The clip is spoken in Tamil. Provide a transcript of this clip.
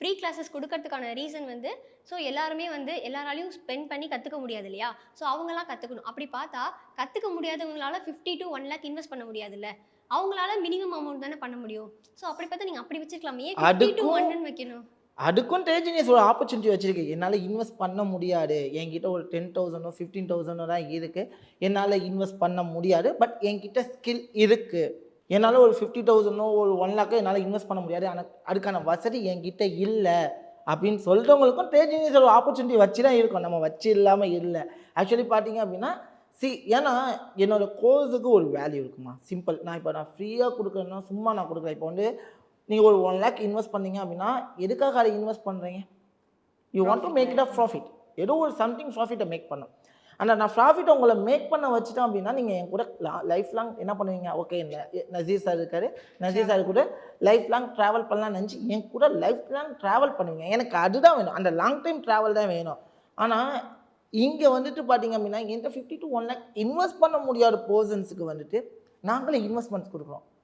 ஃப்ரீ கிளாஸஸ் குடுக்கறதுக்கான ரீசன் வந்து, ஸோ எல்லாருமே வந்து எல்லாராலயும் ஸ்பெண்ட் பண்ணி கத்துக்க முடியாது இல்லையா? ஸோ அவங்கலாம் கத்துக்கணும். அப்படி பார்த்தா, கத்துக்க முடியாதவங்களால 50 டூ 1 லேக் இன்வெஸ்ட் பண்ண முடியாதுல்ல. அவங்களால மினிமம் அமௌண்ட் தானே பண்ண முடியும். ஸோ அப்படி பார்த்தா நீங்க அப்படி வச்சுக்கலாமே. ஏன் 50 டூ அதுக்கும் 1ன்னு வைக்கணும்? அதுக்கும் டேஜினியஸ் ஒரு ஆப்பர்ச்சுனிட்டி வச்சிருக்கு. என்னால இன்வெஸ்ட் பண்ண முடியாது. என்கிட்ட ஒரு 10,000 15,000 தான் இருக்கு. என்னால இன்வெஸ்ட் பண்ண முடியாது. பட் என்கிட்ட ஸ்கில் இருக்கு. என்னால ஒரு 50,000 ஒரு 1,00,000 என்னால இன்வெஸ்ட் பண்ண முடியாது. ஆனா அதுக்கான வசதி என்கிட்ட இல்ல. அப்படின்னு சொல்றவங்களுக்கும் டேஜினியஸ் ஒரு ஆப்பர்ச்சுனிட்டி வச்சு தான் இருக்கோம். நம்ம வச்சு இல்லாம இல்ல. ஆக்சுவலி பார்த்தீங்க அப்படின்னா, ஏன்னா என்னோட கோர்ஸுக்கு ஒரு வேல்யூ இருக்குமா. சிம்பிள். நான் ஃப்ரீயா குடுக்குறேன்னா, சும்மா நான் குடுக்கல. இப்போ வந்து நீங்க ஒரு 1,00,000 இன்வெஸ்ட் பண்ணீங்க அப்படின்னா, எதுக்காக அத இன்வெஸ்ட் பண்றீங்க? யூ வாண்ட் டூ மேக் ப்ராஃபிட்ல. It a profit. ஏதோ ஒரு சம்திங் ப்ராஃபிட்ட மேக் பண்ணணும். ஆனா நான் ப்ராஃபிட்ட உங்கள மேக் பண்ண வச்சுட்டேன் அப்படின்னா, நீங்க என் கூட லைஃப் லாங் என்ன பண்ணுவீங்க? ஓகே நசீர் சார் இருக்காரு. Nazeer sir travel. கூட லைஃப் லாங் டிராவல் பண்ணலாம்னு நெனச்சு, என் கூட லைஃப் லாங் டிராவல் பண்ணுவீங்க. எனக்கு அதுதான் வேணும். அந்த லாங் டைம் டிராவல் தான் வேணும். ஆனா, இங்க வந்துட்டு பார்த்தீங்க அப்படின்னா, என்ட்ட 50 டூ 1,00,000 இன்வெஸ்ட் பண்ண முடியாத பெர்சன்ஸ்க்கு வந்துட்டு, நாங்களே இன்வெஸ்ட்மென்ட்ஸ் குடுக்குறோம்.